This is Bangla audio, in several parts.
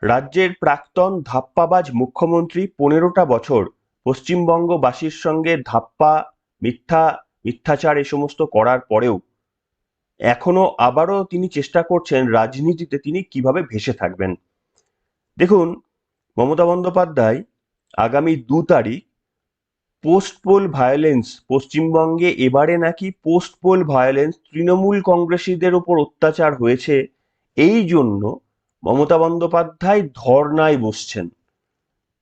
রাজ্যের প্রাক্তন ধাপ্পাবাজ মুখ্যমন্ত্রী ১৫টা বছর পশ্চিমবঙ্গবাসীর সঙ্গে ধাপ্পা, মিথ্যাচার এ সমস্ত করার পরেও এখনো আবারও তিনি চেষ্টা করছেন রাজনীতিতে তিনি কিভাবে ভেসে থাকবেন। দেখুন, মমতা বন্দ্যোপাধ্যায় আগামী ২ তারিখ পোস্ট পোল ভায়োলেন্স, পশ্চিমবঙ্গে এবারে নাকি পোস্ট পোল ভায়োলেন্স, তৃণমূল কংগ্রেসীদের ওপর অত্যাচার হয়েছে, এই জন্য মমতা বন্দ্যোপাধ্যায় ধর্নায় বসছেন।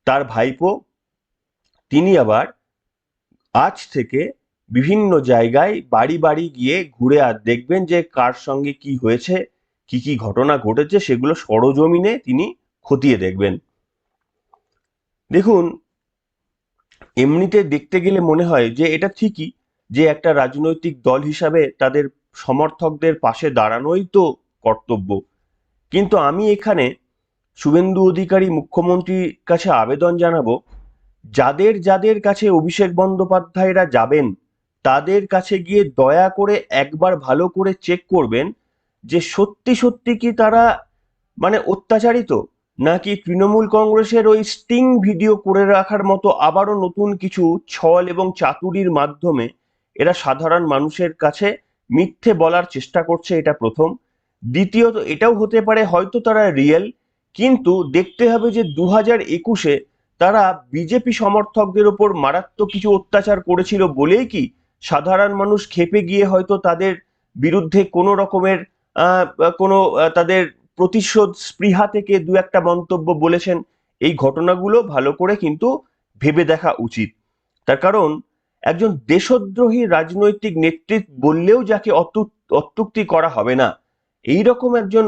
তার ভাইপো তিনি আবার আজ থেকে বিভিন্ন জায়গায় বাড়ি বাড়ি গিয়ে ঘুরে আর দেখবেন যে কার সঙ্গে কি হয়েছে, কি কি ঘটনা ঘটেছে, সেগুলো সরজমিনে তিনি খতিয়ে দেখবেন। দেখুন, এমনিতে দেখতে গেলে মনে হয় যে এটা ঠিকই যে একটা রাজনৈতিক দল হিসাবে তাদের সমর্থকদের পাশে দাঁড়ানোই তো কর্তব্য। কিন্তু আমি এখানে শুভেন্দু অধিকারী মুখ্যমন্ত্রীর কাছে আবেদন জানাবো, যাদের যাদের কাছে অভিষেক বন্দ্যোপাধ্যায়রা যাবেন তাদের কাছে গিয়ে দয়া করে একবার ভালো করে চেক করবেন যে সত্যি সত্যি কি তারা অত্যাচারিত, নাকি তৃণমূল কংগ্রেসের ওই স্টিং ভিডিও করে রাখার মতো আবারও নতুন কিছু ছল এবং চাতুরির মাধ্যমে এরা সাধারণ মানুষের কাছে মিথ্যে বলার চেষ্টা করছে। এটা প্রথম। দ্বিতীয়ত, এটাও হতে পারে হয়তো তারা রিয়েল, কিন্তু দেখতে হবে যে 2021-এ তারা বিজেপি সমর্থকদের ওপর মারাত্মক কিছু অত্যাচার করেছিল বলেই কি সাধারণ মানুষ ক্ষেপে গিয়ে হয়তো তাদের বিরুদ্ধে কোনো রকমের তাদের প্রতিশোধ স্পৃহা থেকে দু একটা মন্তব্য বলেছেন। এই ঘটনাগুলো ভালো করে কিন্তু ভেবে দেখা উচিত। তার কারণ একজন দেশদ্রোহী রাজনৈতিক নেতৃত্ব বললেও যাকে অত্যুক্তি করা হবে না, এই রকম একজন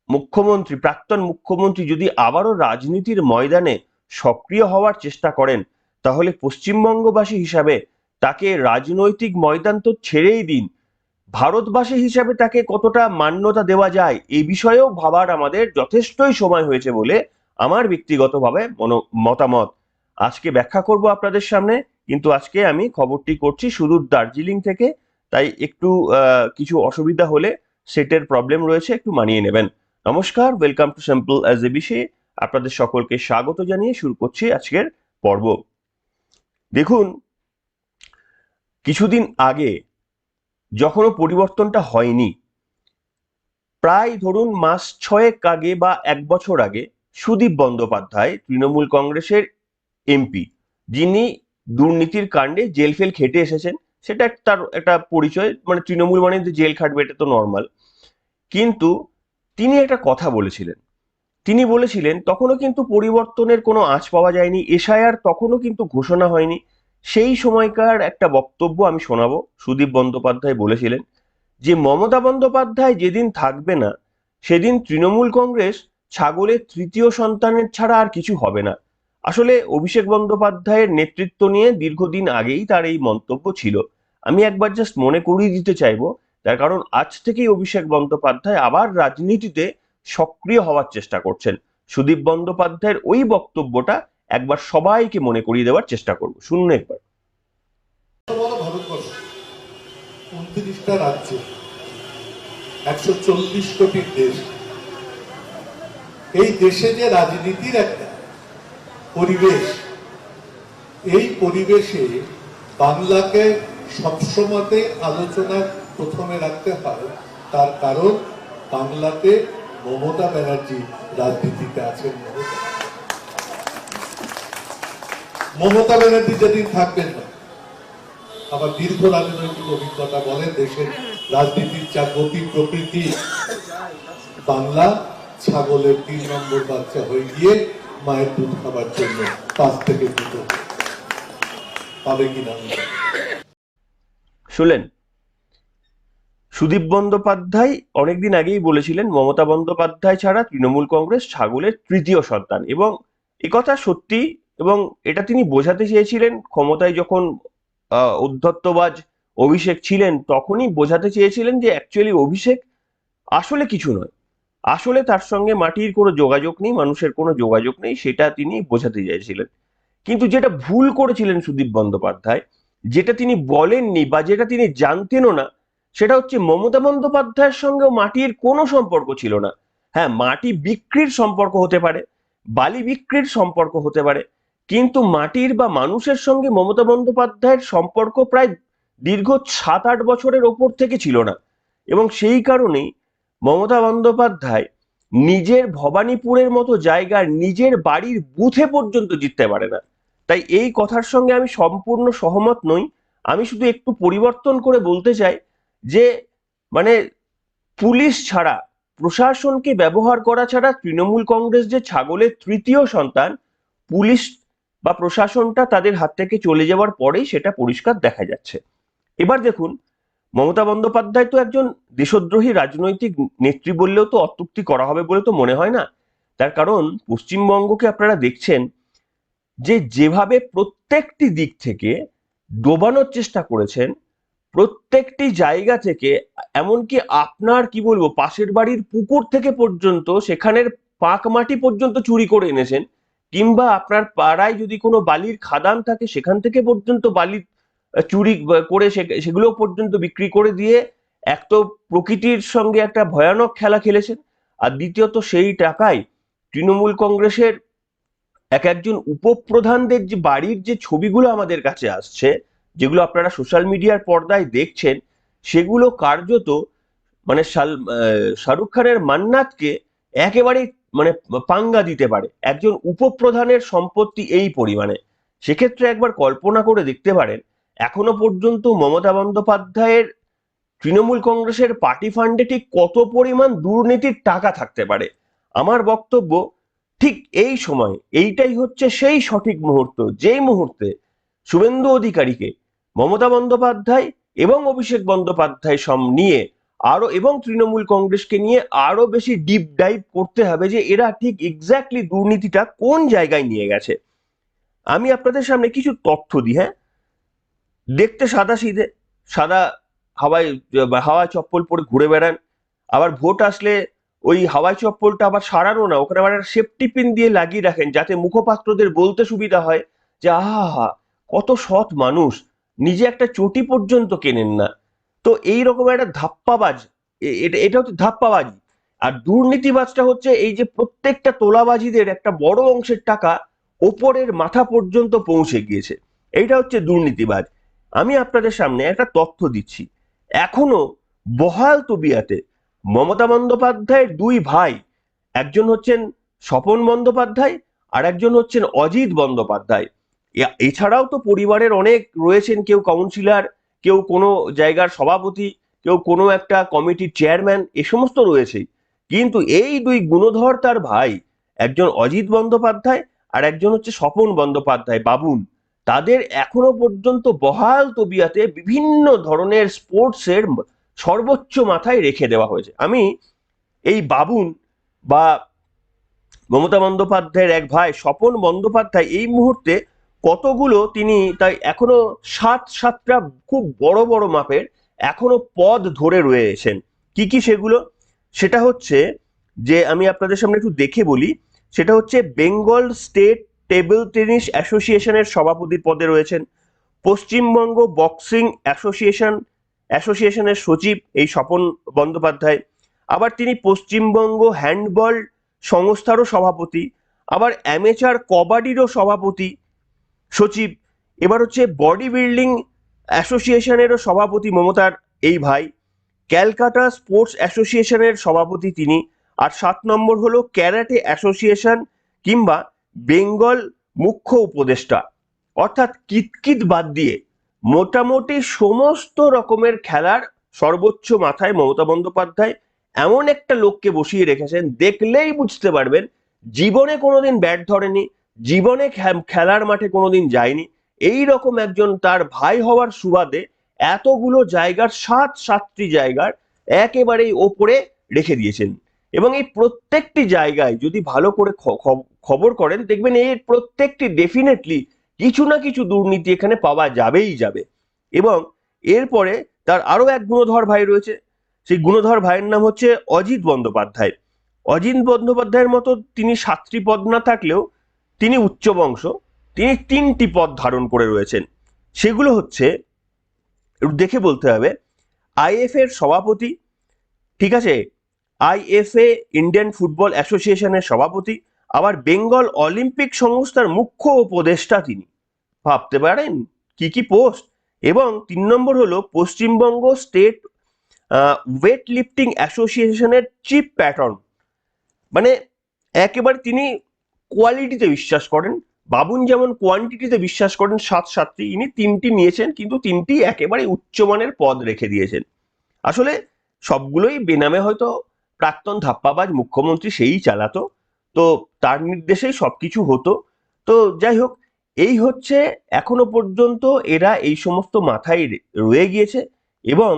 মুখ্যমন্ত্রী, প্রাক্তন মুখ্যমন্ত্রী যদি আবারও রাজনীতির ময়দানে সক্রিয় হওয়ার চেষ্টা করেন, তাহলে পশ্চিমবঙ্গবাসী হিসাবে তাকে রাজনৈতিক ময়দান তো ছেড়েই দিন, ভারতবাসী হিসাবে তাকে কতটা মান্যতা দেওয়া যায় এই বিষয়েও ভাবার আমাদের যথেষ্টই সময় হয়েছে বলে আমার ব্যক্তিগতভাবে মতামত। আজকে ব্যাখ্যা করব আপনাদের সামনে, কিন্তু আজকে আমি খবরটি করছি সুদূর দার্জিলিং থেকে, তাই একটু কিছু অসুবিধা হলে সেটের প্রবলেম রয়েছে, একটু মানিয়ে নেবেন। নমস্কার, welcome to simple as A B C. আপনাদের সকলকে স্বাগত জানিয়ে শুরু করছি আজকের পর্ব। দেখুন, কিছুদিন আগে যখনও পরিবর্তনটা হয়নি, প্রায় ধরুন মাস ছয়েক আগে বা 1 বছর আগে, সুদীপ বন্দ্যোপাধ্যায় তৃণমূল কংগ্রেসের এমপি, যিনি দুর্নীতির কাণ্ডে জেল ফেল খেটে এসেছেন, সেটা তার একটা পরিচয়, তৃণমূল মানে যে জেল খাটবে এটা তো নর্মাল। কিন্তু তিনি একটা কথা বলেছিলেন, তিনি বলেছিলেন তখনও কিন্তু পরিবর্তনের কোনো আঁচ পাওয়া যায়নি, এসআইআর তখনও কিন্তু ঘোষণা হয়নি। সেই সময়কার একটা বক্তব্য আমি শোনাবো। সুদীপ বন্দ্যোপাধ্যায় বলেছিলেন যে মমতা বন্দ্যোপাধ্যায় যেদিন থাকবে না সেদিন তৃণমূল কংগ্রেস ছাগলের তৃতীয় সন্তানের ছাড়া আর কিছু হবে না। আসলে অভিষেক বন্দ্যোপাধ্যায়ের নেতৃত্ব নিয়ে দীর্ঘদিন আগেই তার এই মন্তব্য ছিল। আমি একবার জাস্ট মনে করিয়ে দিতে চাইবো, তার কারণ আজ থেকেই অভিষেক বন্দ্যোপাধ্যায় আবার রাজনীতিতে সক্রিয় হওয়ার চেষ্টা করছেন। সুদীপ বন্দ্যোপাধ্যায়ের ওই বক্তব্যটা একবার সবাইকে মনে করিয়ে দেওয়ার চেষ্টা করব, শুনুন একবার। ভারতবর্ষ 29টা রাজ্য, 140 কোটির দেশ। এই দেশে যে রাজনীতির একটা পরিবেশ, এই পরিবেশে বাংলাকে সবসময় আলোচনার প্রথমে রাখতে হয়। তার কারণ বাংলাতে মমতা ব্যানার্জি রাজনীতিতে আছেন। মমতা ব্যানার্জি যেদিন থাকবেন না, আমার দীর্ঘ রাজনৈতিক অভিজ্ঞতা বলে দেশের রাজনীতির যা গতি প্রকৃতি, বাংলা ছাগলের 3 নম্বর বাচ্চা হয়ে গিয়ে মায়ের দুধ খাবার জন্য 5 থেকে 2 পাবে কিনা। শুনলেন, সুদীপ বন্দ্যোপাধ্যায় অনেকদিন আগেই বলেছিলেন মমতা বন্দ্যোপাধ্যায় ছাড়া তৃণমূল কংগ্রেস ছাগলের তৃতীয় সন্তান, এবং একথা সত্যি। এবং এটা তিনি বোঝাতে চেয়েছিলেন ক্ষমতায় যখন উদ্ধত্তবাজ অভিষেক ছিলেন, তখনই বোঝাতে চেয়েছিলেন যে অ্যাকচুয়ালি অভিষেক আসলে কিছু নয়, আসলে তার সঙ্গে মাটির কোনো যোগাযোগ নেই, মানুষের কোনো যোগাযোগ নেই, সেটা তিনি বোঝাতে চেয়েছিলেন। কিন্তু যেটা ভুল করেছিলেন সুদীপ বন্দ্যোপাধ্যায়, যেটা তিনি বলেননি বা যেটা তিনি জানতেনও না, সেটা হচ্ছে মমতা বন্দ্যোপাধ্যায়ের সঙ্গেও মাটির কোনো সম্পর্ক ছিল না। হ্যাঁ, মাটি বিক্রির সম্পর্ক হতে পারে, বালি বিক্রির সম্পর্ক হতে পারে, কিন্তু মাটির বা মানুষের সঙ্গে মমতা বন্দ্যোপাধ্যায়ের সম্পর্ক প্রায় দীর্ঘ 7-8 বছরের ওপর থেকে ছিল না। এবং সেই কারণেই মমতা বন্দ্যোপাধ্যায় নিজের ভবানীপুরের মতো জায়গার নিজের বাড়ির বুথে পর্যন্ত জিততে পারে না। তাই এই কথার সঙ্গে আমি সম্পূর্ণ সহমত নই। আমি শুধু একটু পরিবর্তন করে বলতে চাই যে মানে পুলিশ ছাড়া, প্রশাসনকে ব্যবহার করা ছাড়া তৃণমূল কংগ্রেস যে ছাগলের তৃতীয় সন্তান, পুলিশ বা প্রশাসনটা তাদের হাত থেকে চলে যাওয়ার পরেই সেটা পরিষ্কার দেখা যাচ্ছে। এবার দেখুন, মমতা বন্দ্যোপাধ্যায় তো একজন দেশদ্রোহী রাজনৈতিক নেত্রী বললেও তো অত্যুক্তি করা হবে বলে তো মনে হয় না। তার কারণ পশ্চিমবঙ্গকে আপনারা দেখছেন যে যেভাবে প্রত্যেকটি দিক থেকে ডোবানোর চেষ্টা করেছেন, প্রত্যেকটি জায়গা থেকে, এমনকি আপনার কি বলবো পাশের বাড়ির পুকুর থেকে পর্যন্ত সেখানের পাঁক মাটি পর্যন্ত চুরি করে এনেছেন, কিংবা আপনার পাড়ায় যদি কোনো বালির খাদান থাকে সেখান থেকে পর্যন্ত বালি চুরি করে সেগুলো পর্যন্ত বিক্রি করে দিয়ে এক তো প্রকৃতির সঙ্গে একটা ভয়ানক খেলা খেলেছেন, আর দ্বিতীয়ত সেই টাকায় তৃণমূল কংগ্রেসের একজন উপপ্রধানদের যে বাড়ির যে ছবিগুলো আমাদের কাছে আসছে, যেগুলো আপনারা সোশ্যাল মিডিয়ার পর্দায় দেখছেন, সেগুলো কার্যত মানে শাহরুখ খানের মান্নাতকে একেবারে মানে পাঙ্গা দিতে পারে একজন উপপ্রধানের সম্পত্তি এই পরিমাণে। সেক্ষেত্রে একবার কল্পনা করে দেখতে পারেন এখনো পর্যন্ত মমতা বন্দ্যোপাধ্যায়ের তৃণমূল কংগ্রেসের পার্টি ফান্ডে ঠিক কত পরিমাণ দুর্নীতির টাকা থাকতে পারে। আমার বক্তব্য, ঠিক এই সময় এইটাই হচ্ছে সেই সঠিক মুহূর্ত, যেই মুহূর্তে শুভেন্দু অধিকারীকে মমতা বন্দ্যোপাধ্যায় এবং অভিষেক বন্দ্যোপাধ্যায় নিয়ে আরো, এবং তৃণমূল কংগ্রেসকে নিয়ে আরো বেশি ডিপ ডাইভ করতে হবে যে এরা ঠিক এক্স্যাক্টলি দুর্নীতিটা কোন জায়গায় নিয়ে গেছে। আমি আপনাদের সামনে কিছু তথ্য দিই। হ্যাঁ, দেখতে সাদা সাদা হাওয়ায় হাওয়ায় চপ্পল পরে ঘুরে বেড়ান, আবার ভোট আসলে ওই হাওয়াই চপ্পলটা আবার সারানো না, ওখানে আবার সেফটি পিন দিয়ে লাগিয়ে রাখেন যাতে মুখপাত্রদের বলতে সুবিধা হয় যে আহা কত সৎ মানুষ, নিজে একটা চটি পর্যন্ত কেনেন না। তো এই রকম একটা ধাপ্পাবাজ, এটা হচ্ছে ধাপ্পাবাজি। আর দুর্নীতিবাজটা হচ্ছে এই যে প্রত্যেকটা তোলাবাজিদের একটা বড় অংশের টাকা ওপরের মাথা পর্যন্ত পৌঁছে গিয়েছে, এইটা হচ্ছে দুর্নীতিবাজ। আমি আপনাদের সামনে একটা তথ্য দিচ্ছি। এখনো বহাল তবিয়াতে মমতা বন্দ্যোপাধ্যায়ের দুই ভাই, একজন হচ্ছেন স্বপন বন্দ্যোপাধ্যায় আর একজন হচ্ছেন অজিত বন্দ্যোপাধ্যায়, এছাড়াও তো পরিবারের অনেক রয়েছেন, কেউ কাউন্সিলর, কেউ কোনো জায়গার সভাপতি, কেউ কোনো একটা কমিটির চেয়ারম্যান, এ সমস্ত রয়েছেই। কিন্তু এই দুই গুণধর তার ভাই, একজন অজিত বন্দ্যোপাধ্যায় আর একজন হচ্ছে স্বপন বন্দ্যোপাধ্যায় বাবুন, তাদের এখনো পর্যন্ত বহাল তবিয়াতে বিভিন্ন ধরনের স্পোর্টসের সর্বোচ্চ মাথায় রেখে দেওয়া হয়েছে। আমি এই বাবুন বা মমতা বন্দ্যোপাধ্যায়ের এক ভাই স্বপন বন্দ্যোপাধ্যায় এই মুহূর্তে কতগুলো তিনি তাই এখনো সাতটা খুব বড় বড় মাপের এখনো পদ ধরে রয়েছেন। কি কি সেগুলো? সেটা হচ্ছে যে আমি আপনাদের সামনে একটু দেখে বলি। সেটা হচ্ছে বেঙ্গল স্টেট টেবিল টেনিস অ্যাসোসিয়েশনের সভাপতি পদে রয়েছেন, পশ্চিমবঙ্গ বক্সিং অ্যাসোসিয়েশনের সচিব এই স্বপন বন্দ্যোপাধ্যায়, আবার তিনি পশ্চিমবঙ্গ হ্যান্ডবল সংস্থারও সভাপতি, আবার অ্যামেচার কবাডিরও সভাপতি সচিব, এবার হচ্ছে বডি বিল্ডিং অ্যাসোসিয়েশনেরও সভাপতি মমতার এই ভাই, ক্যালকাটা স্পোর্টস অ্যাসোসিয়েশনের সভাপতি তিনি, আর 7 নম্বর হলো ক্যারাটে অ্যাসোসিয়েশন কিংবা বেঙ্গল মুখ্য উপদেষ্টা। অর্থাৎ কিতকিত বাদ দিয়ে মোটামুটি সমস্ত রকমের খেলার সর্বোচ্চ মাথায় মমতা বন্দ্যোপাধ্যায় এমন একটা লোককে বসিয়ে রেখেছেন, দেখলেই বুঝতে পারবেন জীবনে কোনোদিন ব্যাট ধরেনি, জীবনে খেলার মাঠে কোনোদিন যায়নি, এই রকম একজন তার ভাই হওয়ার সুবাদে এতগুলো জায়গার সাতটি জায়গার একেবারেই ওপরে রেখে দিয়েছেন। এবং এই প্রত্যেকটি জায়গায় যদি ভালো করে খবর করেন দেখবেন এর প্রত্যেকটি ডেফিনেটলি কিছু না কিছু দুর্নীতি এখানে পাওয়া যাবেই যাবে। এবং এরপরে তার আরো এক গুণধর ভাই রয়েছে, সেই গুণধর ভাইয়ের নাম হচ্ছে অজিত বন্দ্যোপাধ্যায়। অজিত বন্দ্যোপাধ্যায়ের মতো তিনি 7টি পদ না থাকলেও তিনি উচ্চ বংশ, তিনি 3টি পদ ধারণ করে রয়েছেন। সেগুলো হচ্ছে, দেখে বলতে হবে, আইএফ এর সভাপতি, ঠিক আছে, আইএফএ ইন্ডিয়ান ফুটবল অ্যাসোসিয়েশনের সভাপতি, আবার বেঙ্গল অলিম্পিক সংস্থার মুখ্য উপদেষ্টা তিনি। ভাবতে পারেন কি কি পোস্ট। এবং 3 নম্বর হলো পশ্চিমবঙ্গ স্টেট ওয়েট লিফটিং অ্যাসোসিয়েশনের চিফ প্যাটর্ন। মানে একেবারে তিনি কোয়ালিটিতে বিশ্বাস করেন, বাবুন যেমন কোয়ান্টিটিতে বিশ্বাস করেন, সাতটি ইনি 3টি নিয়েছেন, কিন্তু 3টি একেবারে উচ্চমানের পদ রেখে দিয়েছেন। আসলে সবগুলোই বেনামে হয়তো প্রাক্তন ধাপ্পাবাজ মুখ্যমন্ত্রী সেই চালাতো, তো তার নির্দেশেই সবকিছু হতো। তো যাই হোক, এই হচ্ছে এখনো পর্যন্ত এরা এই সমস্ত মাথায় রয়ে গিয়েছে। এবং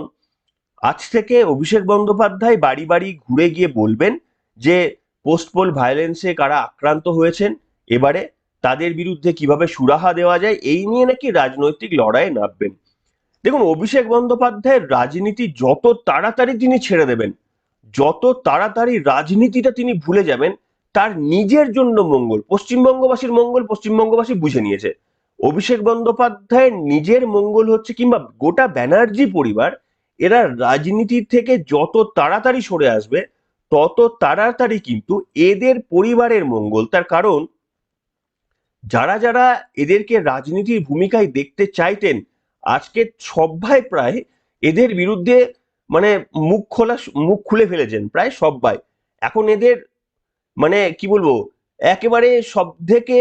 আজ থেকে অভিষেক বন্দ্যোপাধ্যায় বাড়ি বাড়ি ঘুরে গিয়ে বলবেন যে পোস্ট পোল ভায়োলেন্সে কারা আক্রান্ত হয়েছেন, এবারে তাদের বিরুদ্ধে কিভাবে সুরাহা দেওয়া যায়, এই নিয়ে নাকি রাজনৈতিক লড়াইয়ে নামবেন। দেখুন, অভিষেক বন্দ্যোপাধ্যায়ের রাজনীতি যত তাড়াতাড়ি তিনি ছেড়ে দেবেন, যত তাড়াতাড়ি রাজনীতিটা তিনি ভুলে যাবেন, তার নিজের জন্য মঙ্গল, পশ্চিমবঙ্গবাসীর মঙ্গল পশ্চিমবঙ্গবাসী বুঝে নিয়েছে। অভিষেক বন্দ্যোপাধ্যায়ের নিজের মঙ্গল হচ্ছে, কিংবা গোটা ব্যানার্জি পরিবার, এরা রাজনীতি থেকে যত তাড়াতাড়ি সরে আসবে তত তাড়াতাড়ি কিন্তু এদের পরিবারের মঙ্গল। তার কারণ যারা যারা এদেরকে রাজনীতির ভূমিকায় দেখতে চাইতেন, আজকে সবাই প্রায় এদের বিরুদ্ধে মানে মুখ খুলে ফেলেছেন, প্রায় সবাই। এখন এদের মানে কি বলবো, একেবারে সব থেকে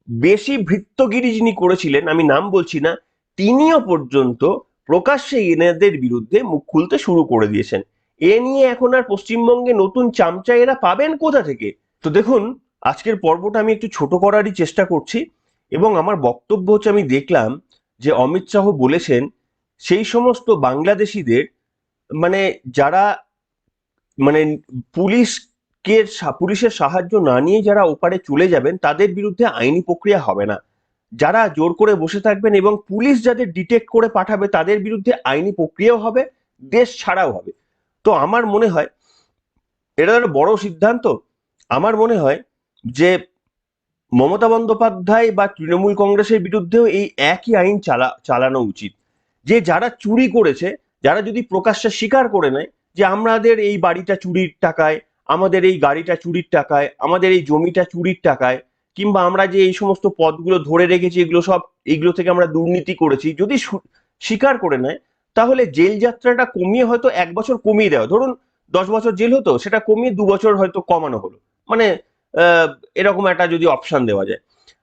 বেশি ভৃত্যগিরি যিনি করেছিলেন, আমি নাম বলছি না, তিনিও পর্যন্ত প্রকাশ্যে এনাদের বিরুদ্ধে মুখ খুলতে শুরু করে দিয়েছেন। এ নিয়ে এখন আর পশ্চিমবঙ্গে নতুন চামচা এরা পাবেন কোথা থেকে? তো দেখুন, আজকের পর্বটা আমি একটু ছোট করারই চেষ্টা করছি, এবং আমার বক্তব্য হচ্ছে, আমি দেখলাম যে অমিত শাহ বলেছেন সেই সমস্ত বাংলাদেশিদের, মানে যারা মানে পুলিশের সাহায্য না নিয়ে যারা ওপারে চলে যাবেন, তাদের বিরুদ্ধে আইনি প্রক্রিয়া হবে না। যারা জোর করে বসে থাকবেন এবং পুলিশ যাদের ডিটেক্ট করে পাঠাবে, তাদের বিরুদ্ধে আইনি প্রক্রিয়াও হবে, দেশ ছাড়াও হবে। তো আমার মনে হয় এটা একটা বড় সিদ্ধান্ত। আমার মনে হয় যে মমতা বন্দ্যোপাধ্যায় বা তৃণমূল কংগ্রেসের বিরুদ্ধেও এই একই আইন চালানো উচিত। যে যারা চুরি করেছে, যারা যদি প্রকাশ্যে স্বীকার করে নেয় যে আমাদের এই বাড়িটা চুরির টাকায়, আমাদের এই গাড়িটা চুরির টাকায়, আমাদের এই জমিটা চুরির টাকায়, কিংবা আমরা যে এই সমস্ত পদগুলো ধরে রেখেছি এগুলো থেকে আমরা দুর্নীতি করেছি, যদি স্বীকার করে নেয়, তাহলে জেল যাত্রাটা কমিয়ে হয়তো 1 বছর কমিয়ে দেওয়া, ধরুন 10 বছর জেল হতো, সেটা কমিয়ে 2 বছর হয়তো কমানো হলো, মানে আহ, এরকম একটা যদি অপশন দেওয়া যায়।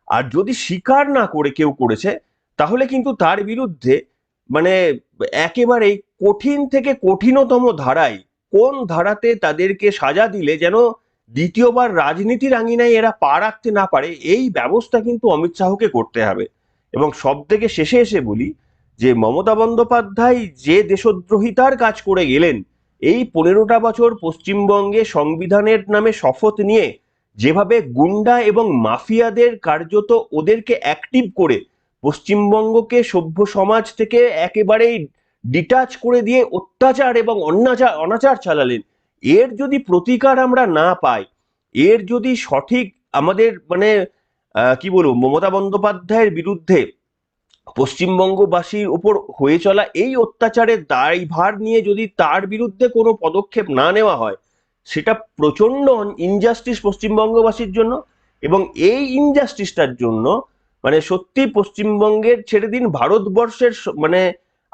আর যদি স্বীকার না করে কেউ করেছে, তাহলে কিন্তু তার বিরুদ্ধে মানে একেবারে কঠিন থেকে কঠিনতম ধারায়, কোন ধারাতে তাদেরকে সাজা দিলে যেন দ্বিতীয়বার রাজনীতির আঙিনায় এরা পা রাখতে না পারে, এই ব্যবস্থা কিন্তু অমিত শাহকে করতে হবে। এবং সব থেকে শেষে এসে বলি যে মমতা বন্দ্যোপাধ্যায় যে দেশদ্রোহিতার কাজ করে গেলেন, এই 15টা বছর পশ্চিমবঙ্গে সংবিধানের নামে শপথ নিয়ে যেভাবে গুন্ডা এবং মাফিয়াদের কার্যত ওদেরকে অ্যাক্টিভ করে পশ্চিমবঙ্গকে সভ্য সমাজ থেকে একেবারেই ডিটাচ করে দিয়ে অত্যাচার এবং অনাচার চালালেন, এর যদি প্রতিকার আমরা না পাই, এর যদি সঠিক আমাদের মানে কি বলবো, মমতা বন্দ্যোপাধ্যায়ের বিরুদ্ধে পশ্চিমবঙ্গবাসীর উপর হয়ে চলা এই অত্যাচারের দায়ভার নিয়ে যদি তার বিরুদ্ধে কোনো পদক্ষেপ না নেওয়া হয়, সেটা প্রচন্ড ইনজাস্টিস পশ্চিমবঙ্গবাসীর জন্য। এবং এই ইনজাস্টিসটার জন্য মানে সত্যি পশ্চিমবঙ্গের ছেড়ে দিন, ভারতবর্ষের মানে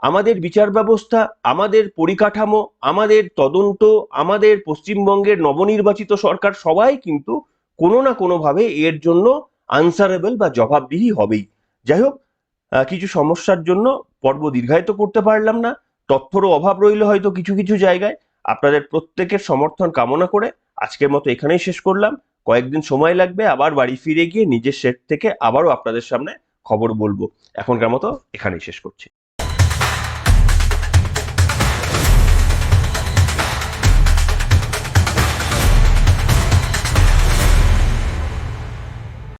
আমাদের বিচার ব্যবস্থা, আমাদের পরিকাঠামো, আমাদের তদন্ত, আমাদের পশ্চিমবঙ্গের নবনির্বাচিত সরকার সবাই কিন্তু কোনো না কোনোভাবে এর জন্য আনসারেবল বা জবাবদিহি হবেই। যাই হোক, কিছু সমস্যার জন্য পর্ব দীর্ঘায়িত করতে পারলাম না, তথ্যরও অভাব রইল হয়তো কিছু কিছু জায়গায়। আপনাদের প্রত্যেকের সমর্থন কামনা করে আজকের মতো এখানেই শেষ করলাম। কয়েকদিন সময় লাগবে, আবার বাড়ি ফিরে গিয়ে নিজের সেট থেকে আবারও আপনাদের সামনে খবর বলবো। এখনকার মতো এখানেই শেষ করছি।